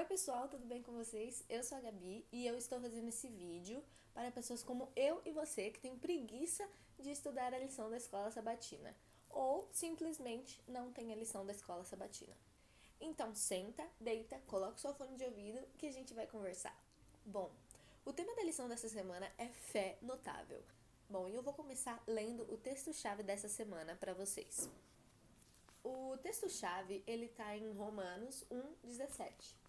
pessoal, tudo bem com vocês? Eu sou a Gabi e eu estou fazendo esse vídeo para pessoas como eu e você que tem preguiça de estudar a lição da escola sabatina ou simplesmente não tem a lição da escola sabatina. Então senta, deita, coloca o seu fone de ouvido que a gente vai conversar. Bom, o tema da lição dessa semana é fé notável. Bom, e eu vou começar lendo o texto-chave dessa semana para vocês. O texto-chave, ele está em Romanos 1:17.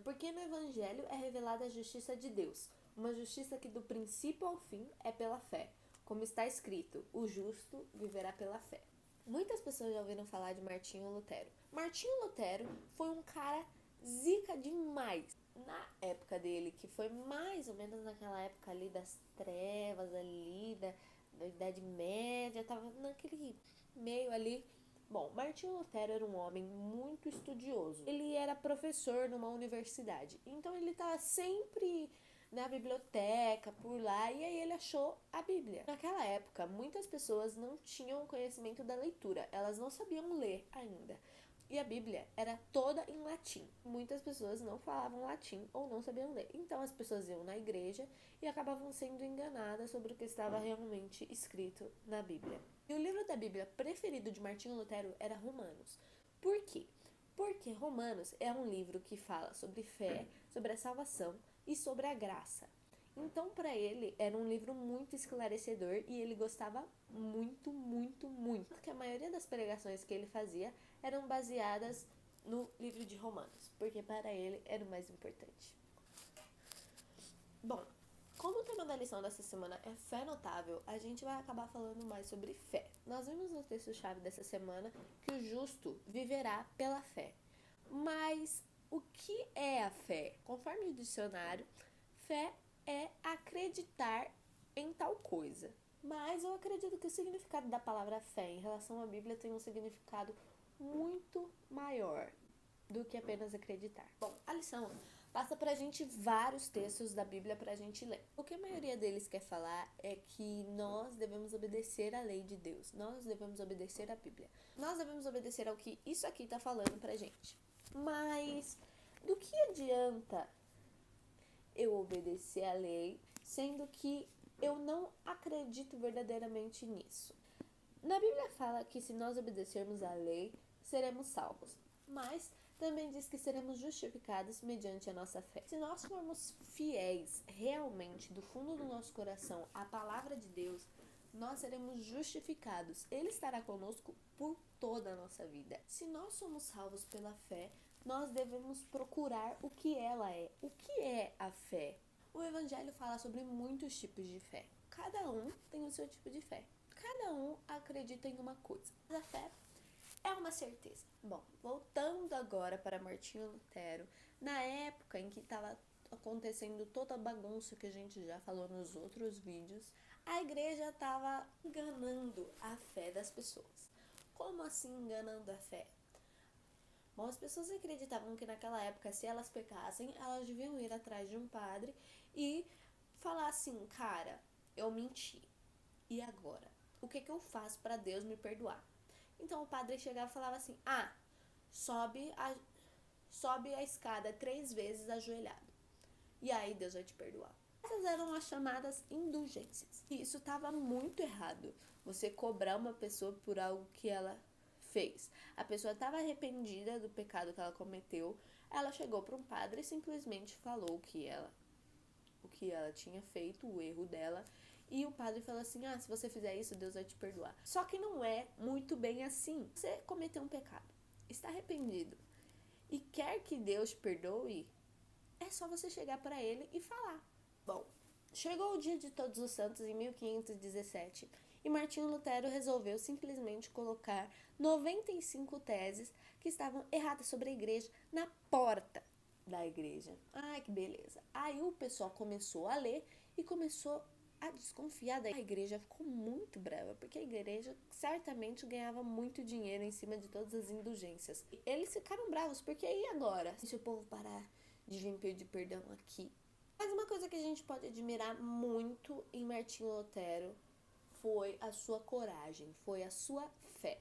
Porque no Evangelho é revelada a justiça de Deus, uma justiça que do princípio ao fim é pela fé. Como está escrito, o justo viverá pela fé. Muitas pessoas já ouviram falar de Martinho Lutero. Martinho Lutero foi um cara zica demais. Na época dele, que foi mais ou menos naquela época ali das trevas, ali da Idade Média, tava naquele meio ali. Bom, Martinho Lutero era um homem muito estudioso. Ele era professor numa universidade, então ele estava sempre na biblioteca, por lá, e aí ele achou a Bíblia. Naquela época, muitas pessoas não tinham conhecimento da leitura, elas não sabiam ler ainda. E a Bíblia era toda em latim. Muitas pessoas não falavam latim ou não sabiam ler. Então as pessoas iam na igreja e acabavam sendo enganadas sobre o que estava realmente escrito na Bíblia. E o livro da Bíblia preferido de Martinho Lutero era Romanos. Por quê? Porque Romanos é um livro que fala sobre fé, sobre a salvação e sobre a graça. Então, para ele, era um livro muito esclarecedor e ele gostava muito, muito, muito. Porque a maioria das pregações que ele fazia eram baseadas no livro de Romanos, porque para ele era o mais importante. Bom, como o tema da lição dessa semana é fé notável, a gente vai acabar falando mais sobre fé. Nós vimos no texto-chave dessa semana que o justo viverá pela fé. Mas o que é a fé? Conforme o dicionário, fé é acreditar em tal coisa. Mas eu acredito que o significado da palavra fé em relação à Bíblia tem um significado muito maior do que apenas acreditar. Bom, a lição passa pra gente vários textos da Bíblia pra gente ler. O que a maioria deles quer falar é que nós devemos obedecer à lei de Deus. Nós devemos obedecer à Bíblia. Nós devemos obedecer ao que isso aqui tá falando pra gente. Mas do que adianta eu obedecer à lei, sendo que eu não acredito verdadeiramente nisso? Na Bíblia fala que se nós obedecermos à lei, seremos salvos. Mas também diz que seremos justificados mediante a nossa fé. Se nós formos fiéis realmente do fundo do nosso coração à palavra de Deus, nós seremos justificados. Ele estará conosco por toda a nossa vida. Se nós somos salvos pela fé, nós devemos procurar o que ela é. O que é a fé? O Evangelho fala sobre muitos tipos de fé. Cada um tem o seu tipo de fé. Cada um acredita em uma coisa. Mas a fé é uma certeza. Bom, voltando agora para Martinho Lutero, na época em que estava acontecendo toda a bagunça que a gente já falou nos outros vídeos, a igreja estava enganando a fé das pessoas. Como assim enganando a fé? Bom, as pessoas acreditavam que naquela época, se elas pecassem, elas deviam ir atrás de um padre e falar assim, cara, eu menti. E agora? O que eu faço para Deus me perdoar? Então o padre chegava e falava assim, sobe a escada 3 vezes ajoelhado. E aí Deus vai te perdoar. Essas eram as chamadas indulgências. E isso estava muito errado. Você cobrar uma pessoa por algo que ela fez. A pessoa estava arrependida do pecado que ela cometeu. Ela chegou para um padre e simplesmente falou o que ela tinha feito, o erro dela. E o padre falou assim, se você fizer isso, Deus vai te perdoar. Só que não é muito bem assim. Você cometeu um pecado, está arrependido e quer que Deus te perdoe, é só você chegar para ele e falar. Bom, chegou o dia de Todos os Santos em 1517 e Martinho Lutero resolveu simplesmente colocar 95 teses que estavam erradas sobre a igreja na porta da igreja. Ai, que beleza. Aí o pessoal começou a ler e começou a desconfiar da igreja. Ficou muito brava, porque a igreja certamente ganhava muito dinheiro em cima de todas as indulgências. E eles ficaram bravos, porque e agora? Se o povo parar de vir pedir perdão aqui? Mas uma coisa que a gente pode admirar muito em Martinho Lutero foi a sua coragem, foi a sua fé.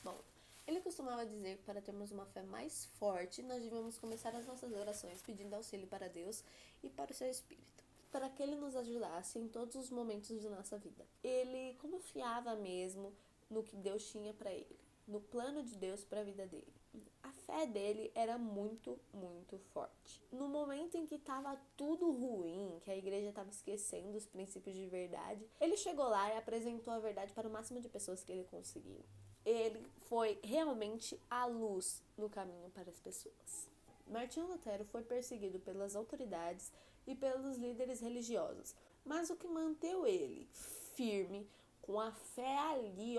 Bom, Ele costumava dizer que para termos uma fé mais forte, nós devemos começar as nossas orações pedindo auxílio para Deus e para o seu Espírito, para que ele nos ajudasse em todos os momentos de nossa vida. Ele confiava mesmo no que Deus tinha para ele, no plano de Deus para a vida dele. A fé dele era muito, muito forte. No momento em que estava tudo ruim, que a igreja estava esquecendo os princípios de verdade, ele chegou lá e apresentou a verdade para o máximo de pessoas que ele conseguiu. Ele foi realmente a luz no caminho para as pessoas. Martinho Lutero foi perseguido pelas autoridades e pelos líderes religiosos, mas o que manteve ele firme, com a fé ali,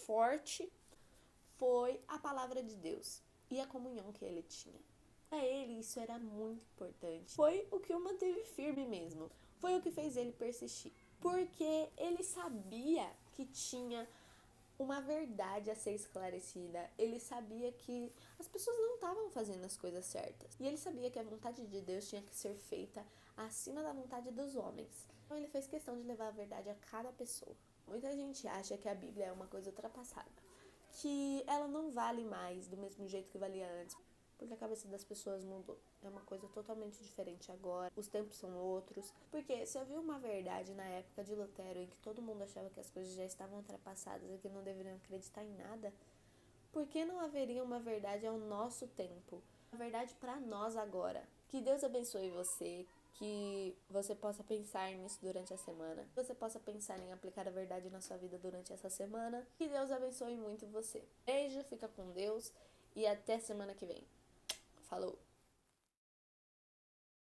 forte, foi a palavra de Deus e a comunhão que ele tinha. Para ele isso era muito importante. Foi o que o manteve firme mesmo. Foi o que fez ele persistir. Porque ele sabia que tinha uma verdade a ser esclarecida. Ele sabia que as pessoas não estavam fazendo as coisas certas. E ele sabia que a vontade de Deus tinha que ser feita acima da vontade dos homens. Então ele fez questão de levar a verdade a cada pessoa. Muita gente acha que a Bíblia é uma coisa ultrapassada, que ela não vale mais do mesmo jeito que valia antes, porque a cabeça das pessoas mudou. É uma coisa totalmente diferente agora, os tempos são outros. Porque se havia uma verdade na época de Lutero em que todo mundo achava que as coisas já estavam ultrapassadas e que não deveriam acreditar em nada, por que não haveria uma verdade ao nosso tempo? Uma verdade para nós agora. Que Deus abençoe você, que você possa pensar nisso durante a semana, que você possa pensar em aplicar a verdade na sua vida durante essa semana. Que Deus abençoe muito você. Beijo, fica com Deus e até semana que vem. Falou!